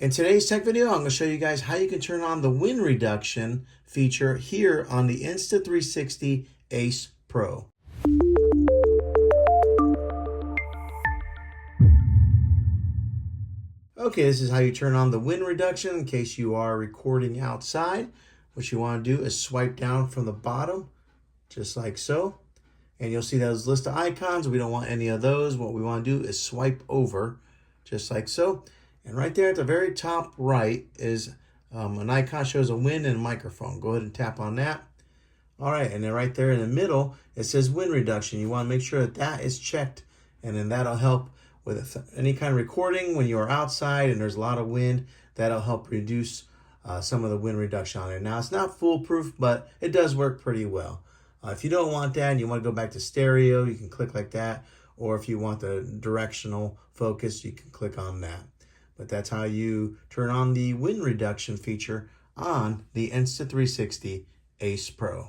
In today's tech video, I'm going to show you guys how you can turn on the wind reduction feature here on the Insta360 Ace Pro. Okay, this is how you turn on the wind reduction in case you are recording outside. What you want to do is swipe down from the bottom, just like so. And you'll see those list of icons. We don't want any of those. What we want to do is swipe over, just like so. And right there at the very top right is an icon shows a wind and a microphone. Go ahead and tap on that. All right, and then right there in the middle, it says wind reduction. You want to make sure that that is checked, and then that'll help with any kind of recording when you are outside and there's a lot of wind. That'll help reduce some of the wind reduction on there. Now, it's not foolproof, but it does work pretty well. If you don't want that and you want to go back to stereo, you can click like that. Or if you want the directional focus, you can click on that. But that's how you turn on the wind reduction feature on the Insta360 Ace Pro.